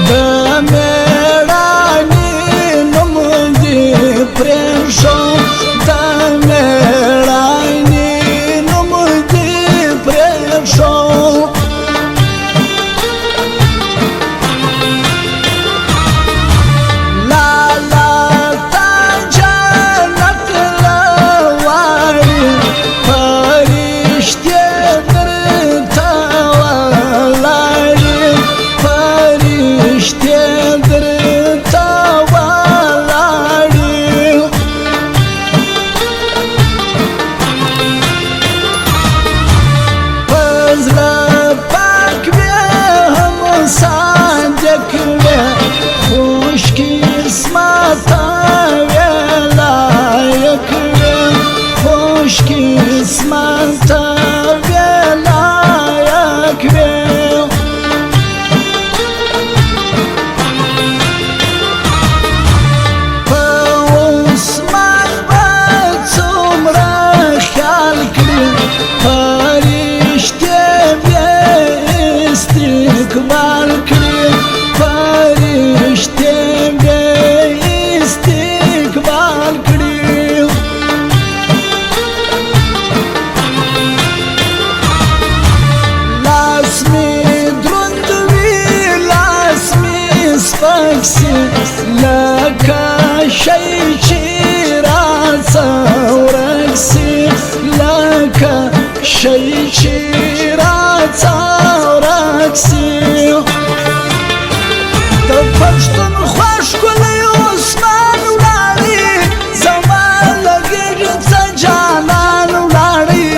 د میړانې نوم دې پرېښو د میړانې نوم دې پرېښو لکه شی چې راڅه ورک سي لکه شی چې راڅه ورک سي د پښتونخوا ښکلی عثمان ولاړې زما لګېږي څه جانان ولاړې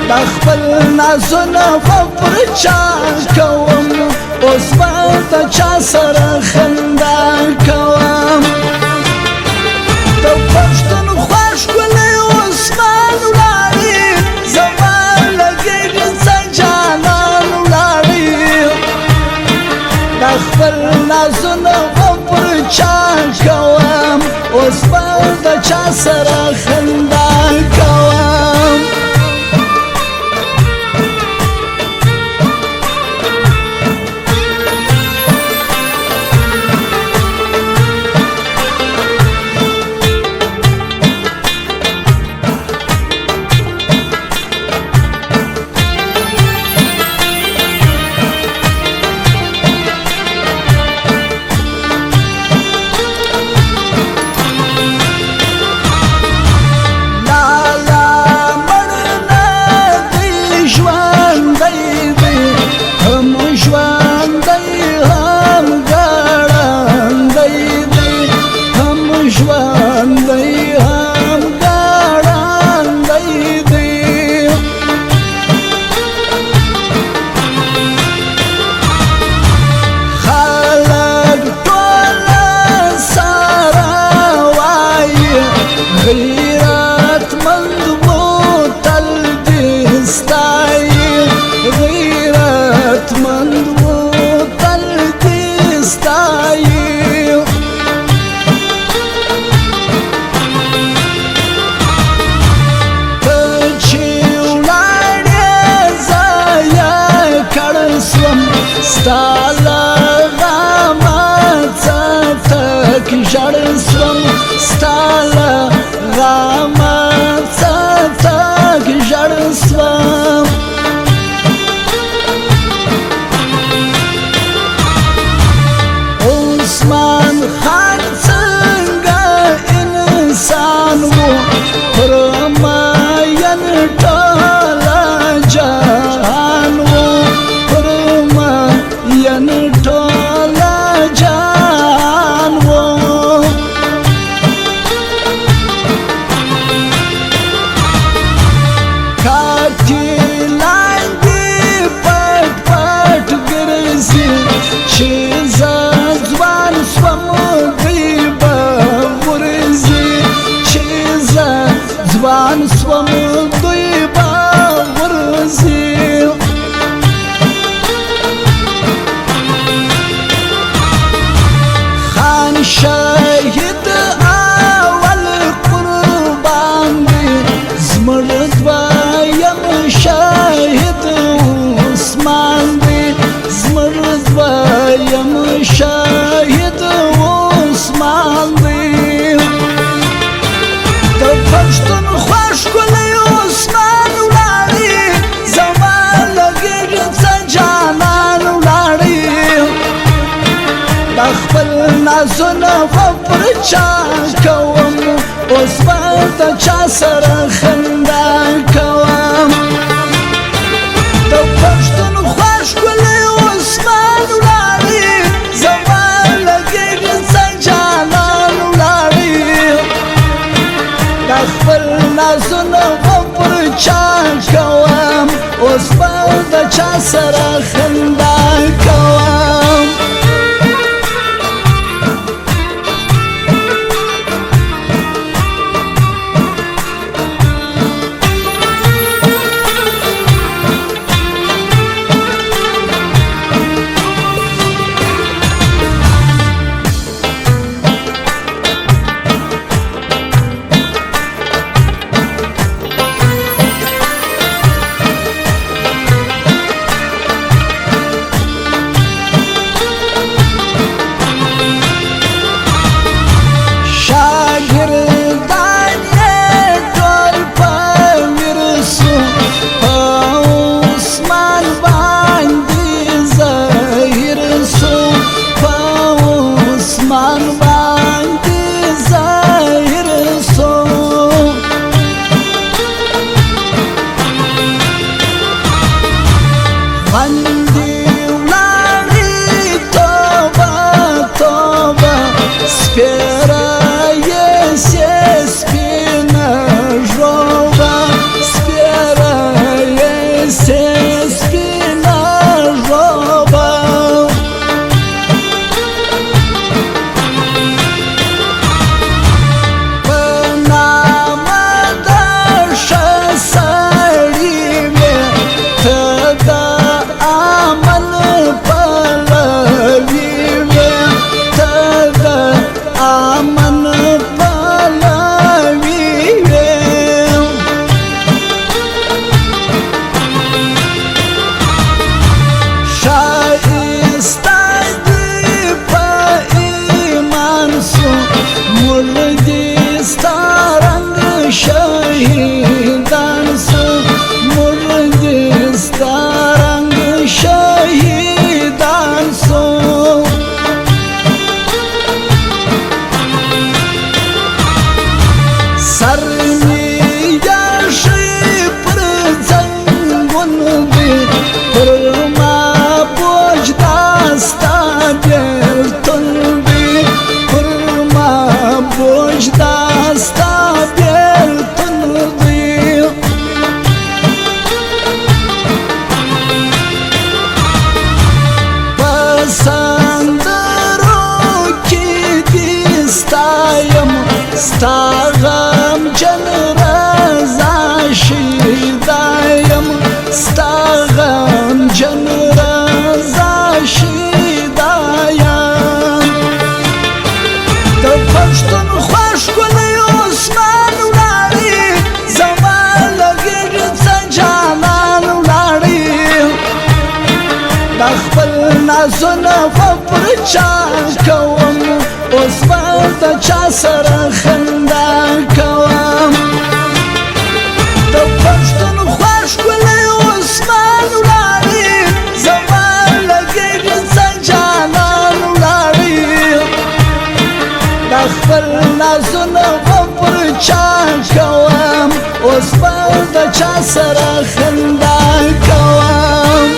د خپل نازونه په پر چا کوم اوس به د چا سره خندا کوم د پښتونخوا ښکلی عثمان ولاړې زما لګېږي څه جانان ولاړې د خپل نازونه به پر چا کوم اوس به د چا سره خندا کوم ټول نازونه پر چا کوم اوس په د چا سره خندا کوم د پښتون خوښ ښکلی عثمان ولاړې زما لګېږي څه جانان ولاړې دا خپل نازونه پر چا کوم اوس په د چا سره خندا کوم نازونه پر چا کوم اوس په د چا سره خندا کوم د پښتون خوښ ښکلی عثمان ولاړې زما لګېږي څه جانان ولاړې دا خپل نازونه پر چا کوم اوس په د چا سره خندا کوم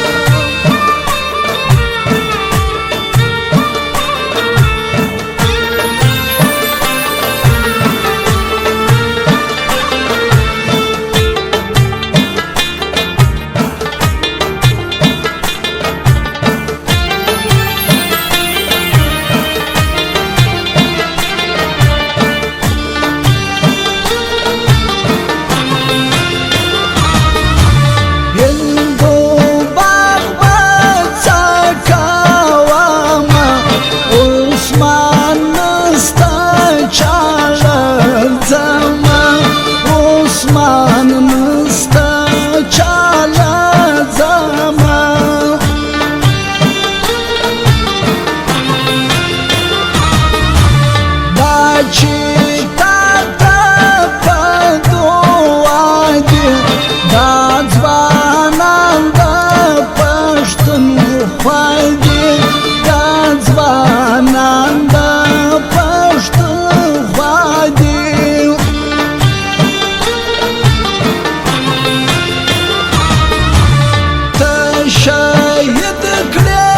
شهید کړې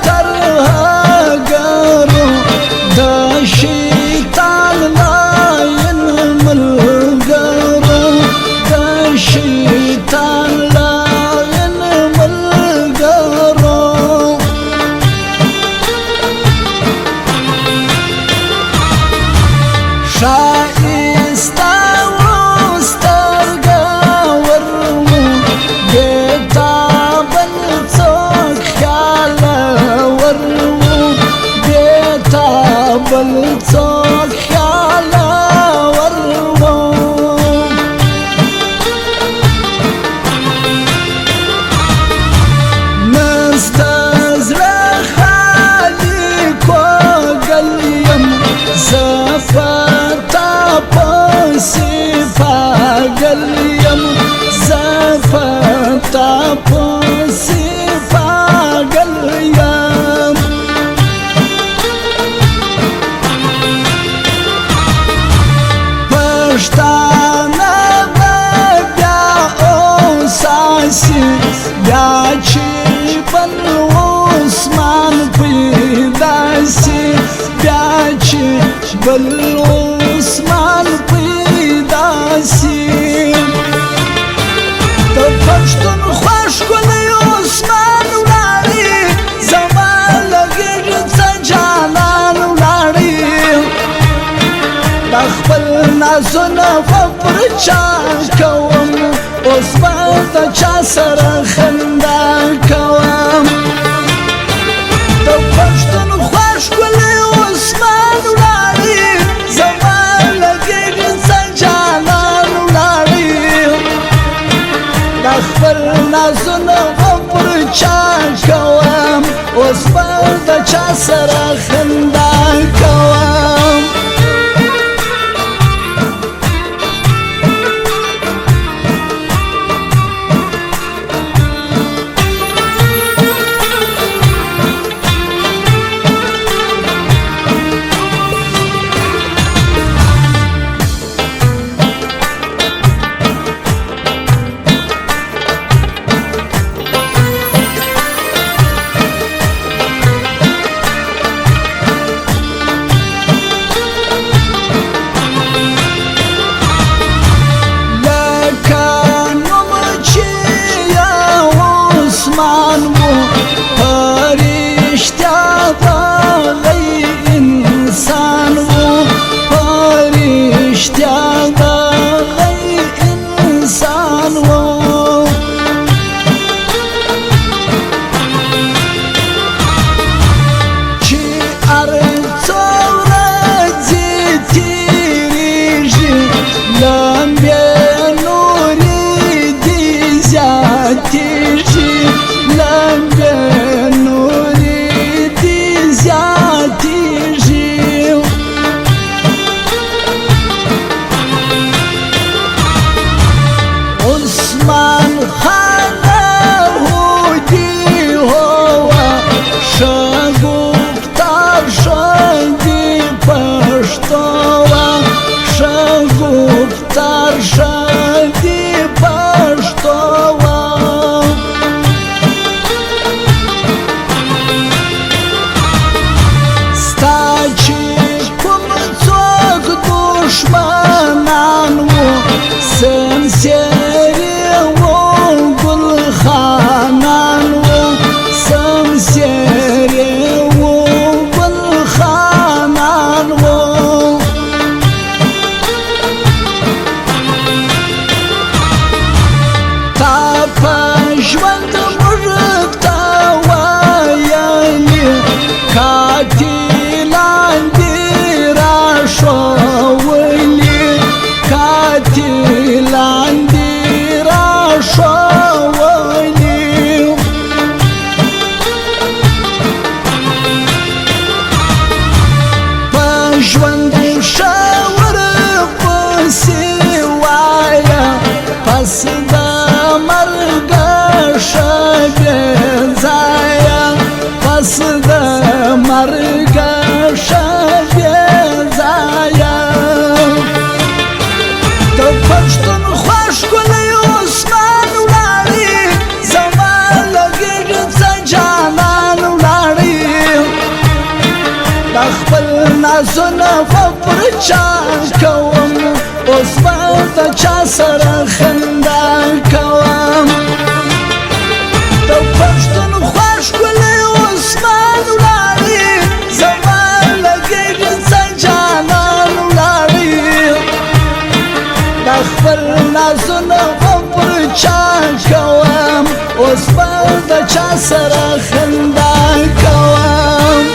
تر هګرو د شیطان لاین ملګرو د شیطان لاین ملګرو ښایسته بل څوک خیال ورو نسته زړه خالي کوږل یم زه پر تا پسې پاګل یم زه پر تا پسې پاګل یم پښتانه به بیا اوساسي بیا چې بل عثمان پیدا سي بیا چې بل عثمان پیدا سي د پښتونخوا ښکلی عثمان ولاړې زما لږېږي څه جانان ولاړې دا خپل نازونه پر چا کوم اوس به د چا سره خندا کوم د پښتونخوا ښکلی عثمان ولاړې زما لږېږي څه جانان ولاړې دا خپل نازونه پر چا کوم اوس به د چا سره خندا کوم عثمان و پرشتیا دغی انسان و پرشتیا دغی انسان و چی ارڅو ورځې تیریږي لمبې نورې دي زیاتېږي لمبې نورې دي زیاتېږي نازونه پر چا کوم اوس به د چا سره خندا کوم د پښتونخوا ښکلی عثمان ولاړې زما لګېږي څه جانان ولاړې د خپل نازونه پر چا کوم اوس به د چا سره خندا کوم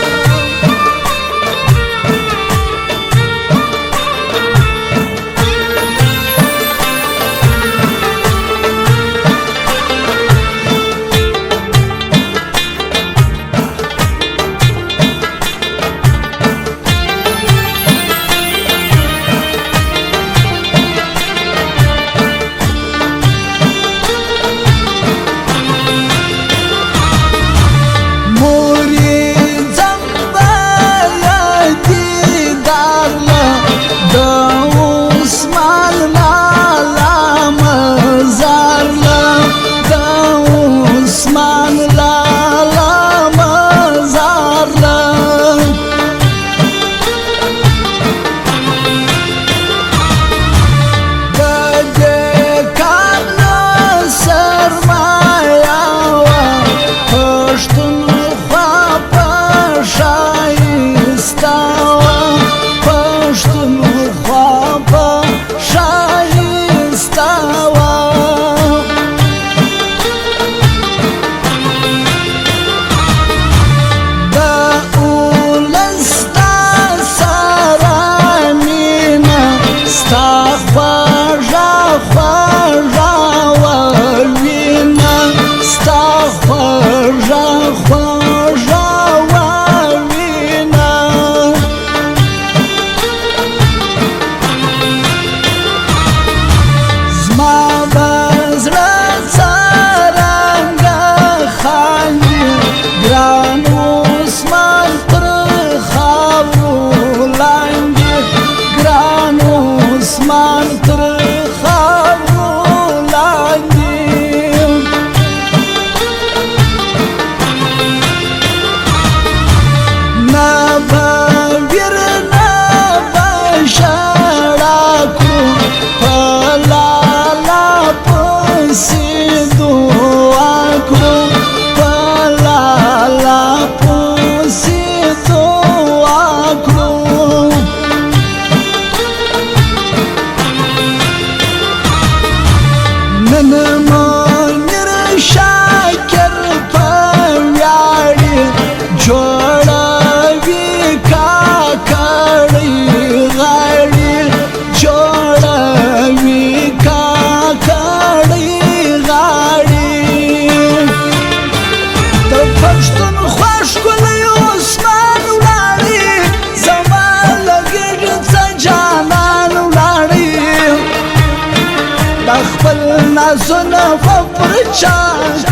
نازونه پر چا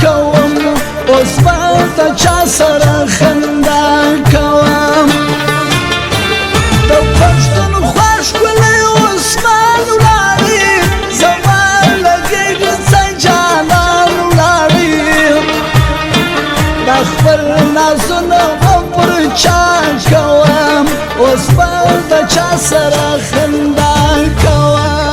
کوم اوس به د چا سره خندا کوم د پښتونخوا ښکلی عثمان ولاړې زما لګېږي څه جانان ولاړې د خپل نازونه پر چا کوم اوس به د چا سره خندا کوم